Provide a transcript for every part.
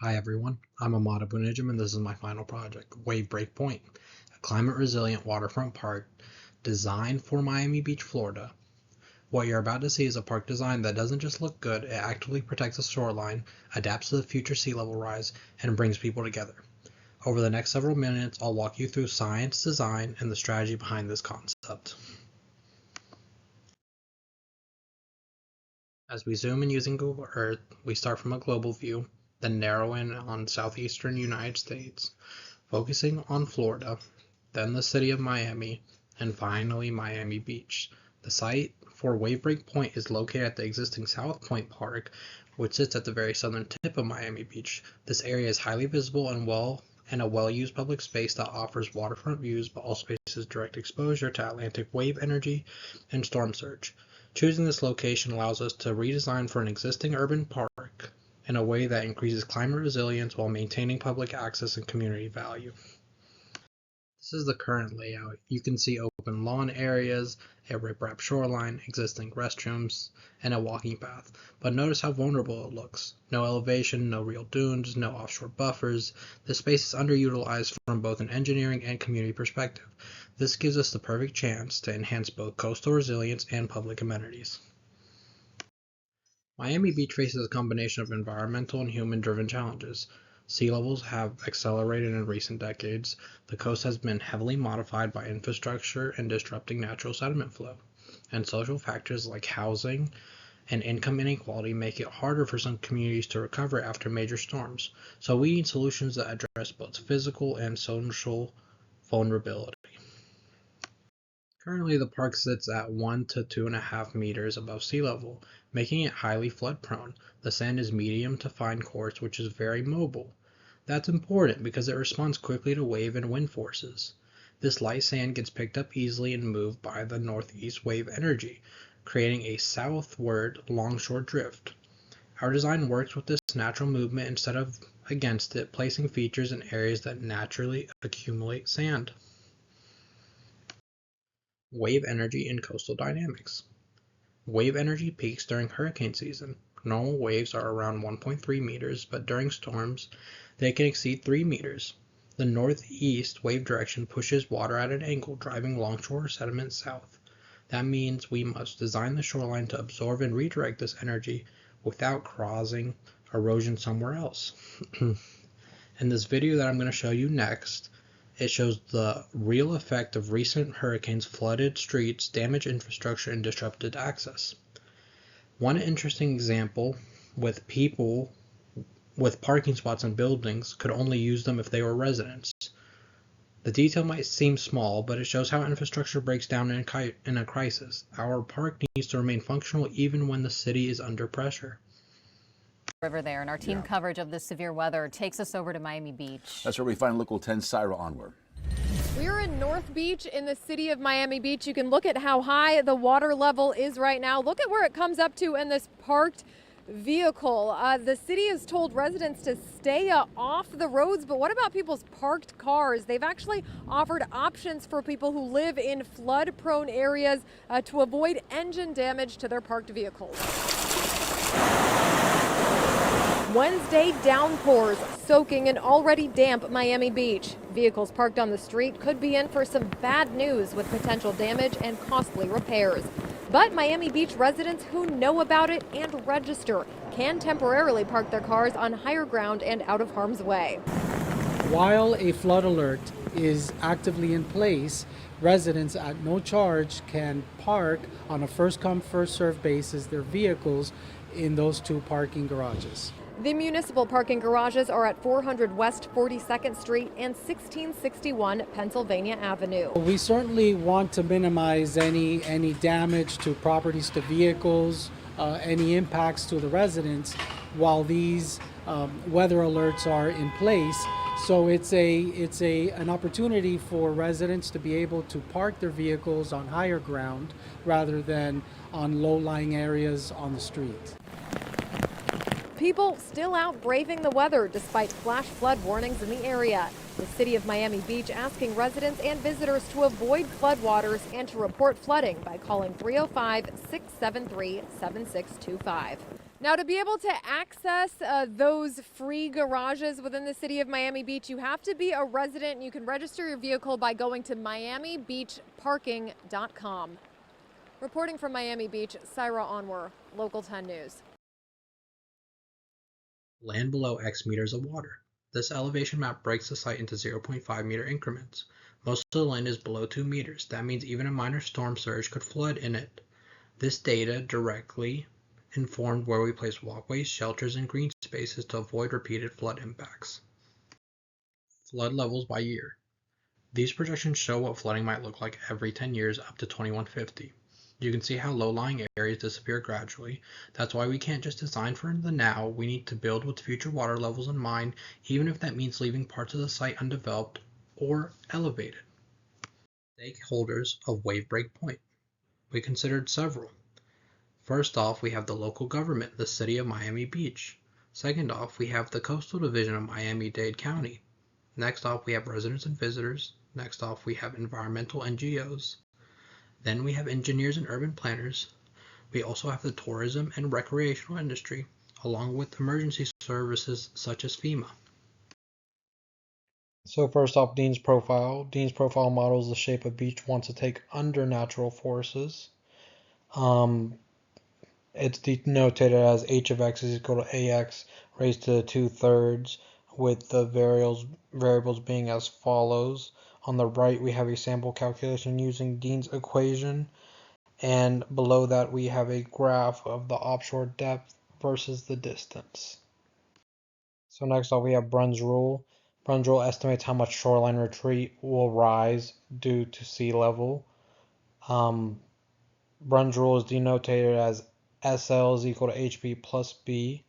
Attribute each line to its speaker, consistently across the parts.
Speaker 1: Hi everyone, I'm Amada Bunijam and this is my final project, WaveBreak Pointe, a climate-resilient waterfront park designed for Miami Beach, Florida. What you're about to see is a park design that doesn't just look good, it actively protects the shoreline, adapts to the future sea level rise, and brings people together. Over the next several minutes, I'll walk you through science, design, and the strategy behind this concept. As we zoom in using Google Earth, we start from a global view, then narrow in on southeastern United States, focusing on Florida, then the city of Miami, and finally Miami Beach. The site for WaveBreak Pointe is located at the existing South Point Park, which sits at the very southern tip of Miami Beach. This area is highly visible and a well-used public space that offers waterfront views, but also faces direct exposure to Atlantic wave energy and storm surge. Choosing this location allows us to redesign for an existing urban park in a way that increases climate resilience while maintaining public access and community value. This is the current layout. You can see open lawn areas, a riprap shoreline, existing restrooms, and a walking path. But notice how vulnerable it looks. No elevation, no real dunes, no offshore buffers. The space is underutilized from both an engineering and community perspective. This gives us the perfect chance to enhance both coastal resilience and public amenities. Miami Beach faces a combination of environmental and human-driven challenges. Sea levels have accelerated in recent decades. The coast has been heavily modified by infrastructure and disrupting natural sediment flow. And social factors like housing and income inequality make it harder for some communities to recover after major storms. So we need solutions that address both physical and social vulnerability. Currently, the park sits at 1 to 2.5 meters above sea level, making it highly flood prone. The sand is medium to fine coarse, which is very mobile. That's important because it responds quickly to wave and wind forces. This light sand gets picked up easily and moved by the northeast wave energy, creating a southward longshore drift. Our design works with this natural movement instead of against it, placing features in areas that naturally accumulate sand. Wave energy and coastal dynamics. Wave energy peaks during hurricane season. Normal waves are around 1.3 meters, but during storms, they can exceed 3 meters. The northeast wave direction pushes water at an angle, driving longshore sediment south. That means we must design the shoreline to absorb and redirect this energy without causing erosion somewhere else. In this video that I'm going to show you next, it shows the real effect of recent hurricanes flooded streets, damaged infrastructure, and disrupted access. One interesting example with people with parking spots in buildings could only use them if they were residents. The detail might seem small, but it shows how infrastructure breaks down in a crisis. Our park needs to remain functional even when the city is under pressure.
Speaker 2: River there, and our team coverage of this severe weather takes us over to Miami Beach.
Speaker 3: That's where we find local 10 Syra onward.
Speaker 4: We're in North Beach in the city of Miami Beach. You can look at how high the water level is right now. Look at where it comes up to in this parked vehicle. The city has told residents to stay off the roads, but what about people's parked cars? They've actually offered options for people who live in flood-prone areas to avoid engine damage to their parked vehicles. Wednesday downpours soaking an already damp Miami Beach. Vehicles parked on the street could be in for some bad news with potential damage and costly repairs. But Miami Beach residents who know about it and register can temporarily park their cars on higher ground and out of harm's way.
Speaker 5: While a flood alert is actively in place, residents at no charge can park on a first-come, first-served basis their vehicles in those two parking garages.
Speaker 4: The municipal parking garages are at 400 West 42nd Street and 1661 Pennsylvania Avenue.
Speaker 5: We certainly want to minimize any damage to properties, to vehicles, any impacts to the residents while these weather alerts are in place. So it's an opportunity for residents to be able to park their vehicles on higher ground rather than on low-lying areas on the street.
Speaker 4: People still out braving the weather despite flash flood warnings in the area. The city of Miami Beach asking residents and visitors to avoid floodwaters and to report flooding by calling 305-673-7625. Now, to be able to access those free garages within the city of Miami Beach, you have to be a resident. You can register your vehicle by going to miamibeachparking.com. Reporting from Miami Beach, Syra Onwer, Local 10 News.
Speaker 1: Land below X meters of water. This elevation map breaks the site into 0.5 meter increments. Most of the land is below 2 meters. That means even a minor storm surge could flood in it. This data directly informed where we place walkways, shelters, and green spaces to avoid repeated flood impacts. Flood levels by year. These projections show what flooding might look like every 10 years up to 2150. You can see how low-lying areas disappear gradually. That's why we can't just design for the now. We need to build with future water levels in mind, even if that means leaving parts of the site undeveloped or elevated. Stakeholders of WaveBreak Pointe. We considered several. First off, we have the local government, the city of Miami Beach. Second off, we have the coastal division of Miami-Dade County. Next off, we have residents and visitors. Next off, we have environmental NGOs. Then we have engineers and urban planners. We also have the tourism and recreational industry, along with emergency services such as FEMA. So first off, Dean's profile. Dean's profile models the shape a beach wants to take under natural forces. It's denoted as h of x is equal to ax raised to the 2/3, with the variables being as follows. On the right, we have a sample calculation using Dean's equation, and below that we have a graph of the offshore depth versus the distance. So next off, we have Brunn's rule. Brunn's rule estimates how much shoreline retreat will rise due to sea level. Brunn's rule is denoted as SL is equal to HB plus B.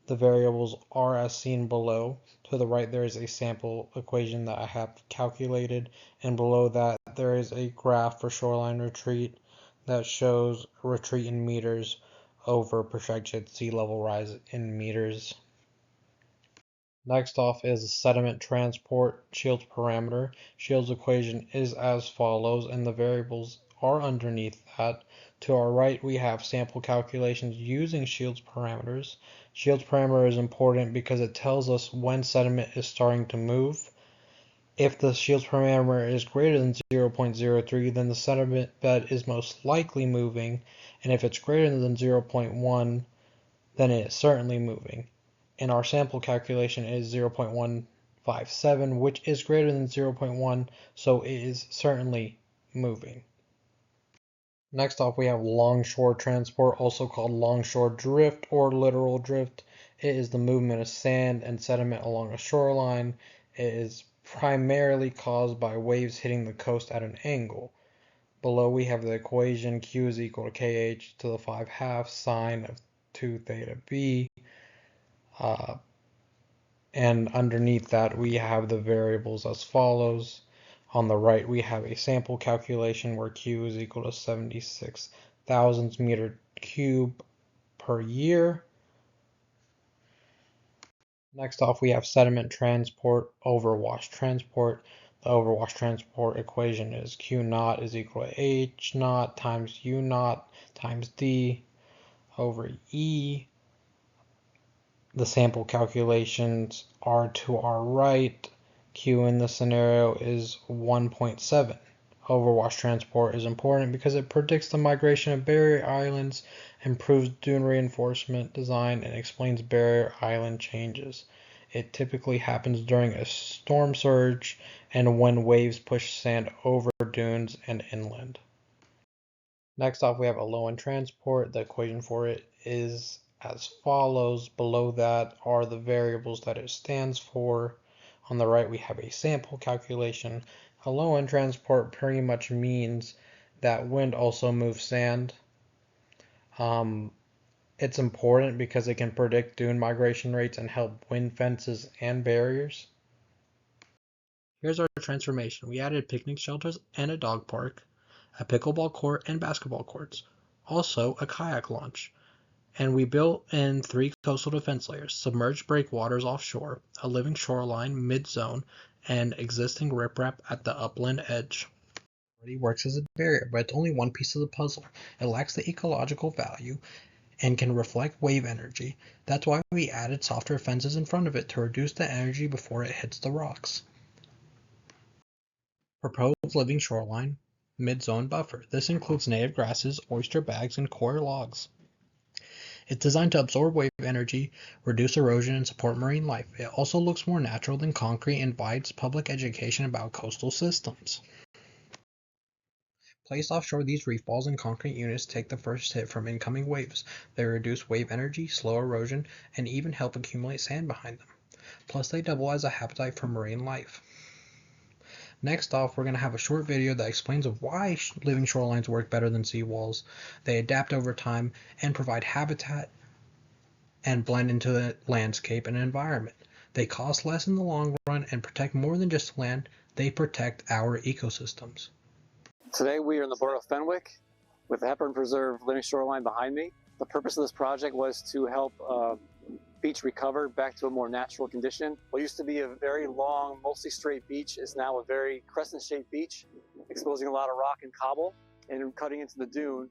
Speaker 1: The variables are as seen below. To the right, there is a sample equation that I have calculated, and below that, there is a graph for shoreline retreat that shows retreat in meters over projected sea level rise in meters. Next off is sediment transport Shield's parameter. Shield's equation is as follows, and the variables are underneath that. To our right, we have sample calculations using Shield's parameters. Shield's parameter is important because it tells us when sediment is starting to move. If the Shield's parameter is greater than 0.03, then the sediment bed is most likely moving, and if it's greater than 0.1, then it is certainly moving. And our sample calculation is 0.157, which is greater than 0.1, so it is certainly moving. Next off, we have longshore transport, also called longshore drift or littoral drift. It is the movement of sand and sediment along a shoreline. It is primarily caused by waves hitting the coast at an angle. Below we have the equation Q is equal to KH to the 5/2 sine of 2 theta B. And underneath that we have the variables as follows. On the right we have a sample calculation where Q is equal to 76 thousandths meter cube per year. Next off we have sediment transport, overwash transport. The overwash transport equation is Q naught is equal to H naught times U naught times D over E. The sample calculations are to our right. Q in this scenario is 1.7. Overwash transport is important because it predicts the migration of barrier islands, improves dune reinforcement design, and explains barrier island changes. It typically happens during a storm surge and when waves push sand over dunes and inland. Next off, we have a low end transport. The equation for it is as follows. Below that are the variables that it stands for. On the right, we have a sample calculation. A low end transport pretty much means that wind also moves sand. It's important because it can predict dune migration rates and help wind fences and barriers. Here's our transformation. We added picnic shelters and a dog park, a pickleball court and basketball courts, also a kayak launch. And we built in 3 coastal defense layers: submerged breakwaters offshore, a living shoreline mid-zone, and existing riprap at the upland edge. It already works as a barrier, but it's only one piece of the puzzle. It lacks the ecological value. and can reflect wave energy. That's why we added softer fences in front of it to reduce the energy before it hits the rocks. Proposed living shoreline, mid-zone buffer. This includes native grasses, oyster bags, and coir logs. It's designed to absorb wave energy, reduce erosion, and support marine life. It also looks more natural than concrete and provides public education about coastal systems. Placed offshore, these reef balls and concrete units take the first hit from incoming waves. They reduce wave energy, slow erosion, and even help accumulate sand behind them. Plus, they double as a habitat for marine life. Next off, we're going to have a short video that explains why living shorelines work better than seawalls. They adapt over time and provide habitat and blend into the landscape and environment. They cost less in the long run and protect more than just land. They protect our ecosystems.
Speaker 6: Today we are in the borough of Fenwick with the Hepburn Preserve living shoreline behind me. The purpose of this project was to help beach recover back to a more natural condition. What used to be a very long, mostly straight beach is now a very crescent-shaped beach, exposing a lot of rock and cobble and cutting into the dune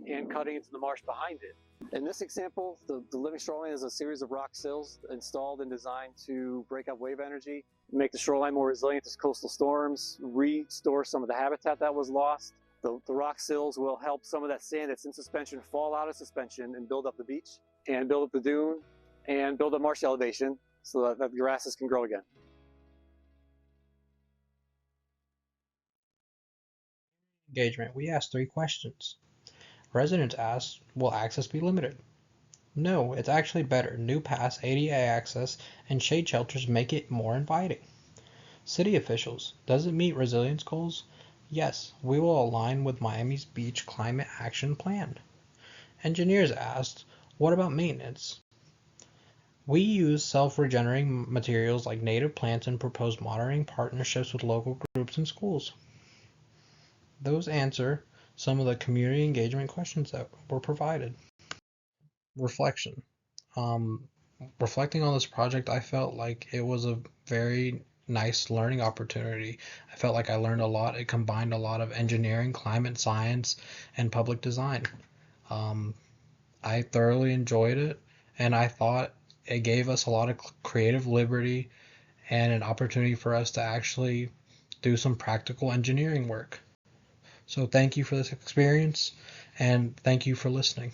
Speaker 6: and cutting into the marsh behind it. In this example, the living shoreline is a series of rock sills installed and designed to break up wave energy, make the shoreline more resilient to coastal storms, restore some of the habitat that was lost. The rock sills will help some of that sand that's in suspension fall out of suspension and build up the beach and build up the dune and build up marsh elevation so that the grasses can grow again.
Speaker 1: Engagement. We asked 3 questions. Residents asked, will access be limited? No, it's actually better. New paths, ADA access, and shade shelters make it more inviting. City officials, does it meet resilience goals? Yes, we will align with Miami's Beach Climate Action Plan. Engineers asked, what about maintenance? We use self-regenerating materials like native plants and propose monitoring partnerships with local groups and schools. Those answer some of the community engagement questions that were provided. Reflection. Reflecting on this project, I felt like it was a very nice learning opportunity. I felt like I learned a lot. It combined a lot of engineering, climate science, and public design. I thoroughly enjoyed it, and I thought it gave us a lot of creative liberty and an opportunity for us to actually do some practical engineering work. So thank you for this experience, and thank you for listening.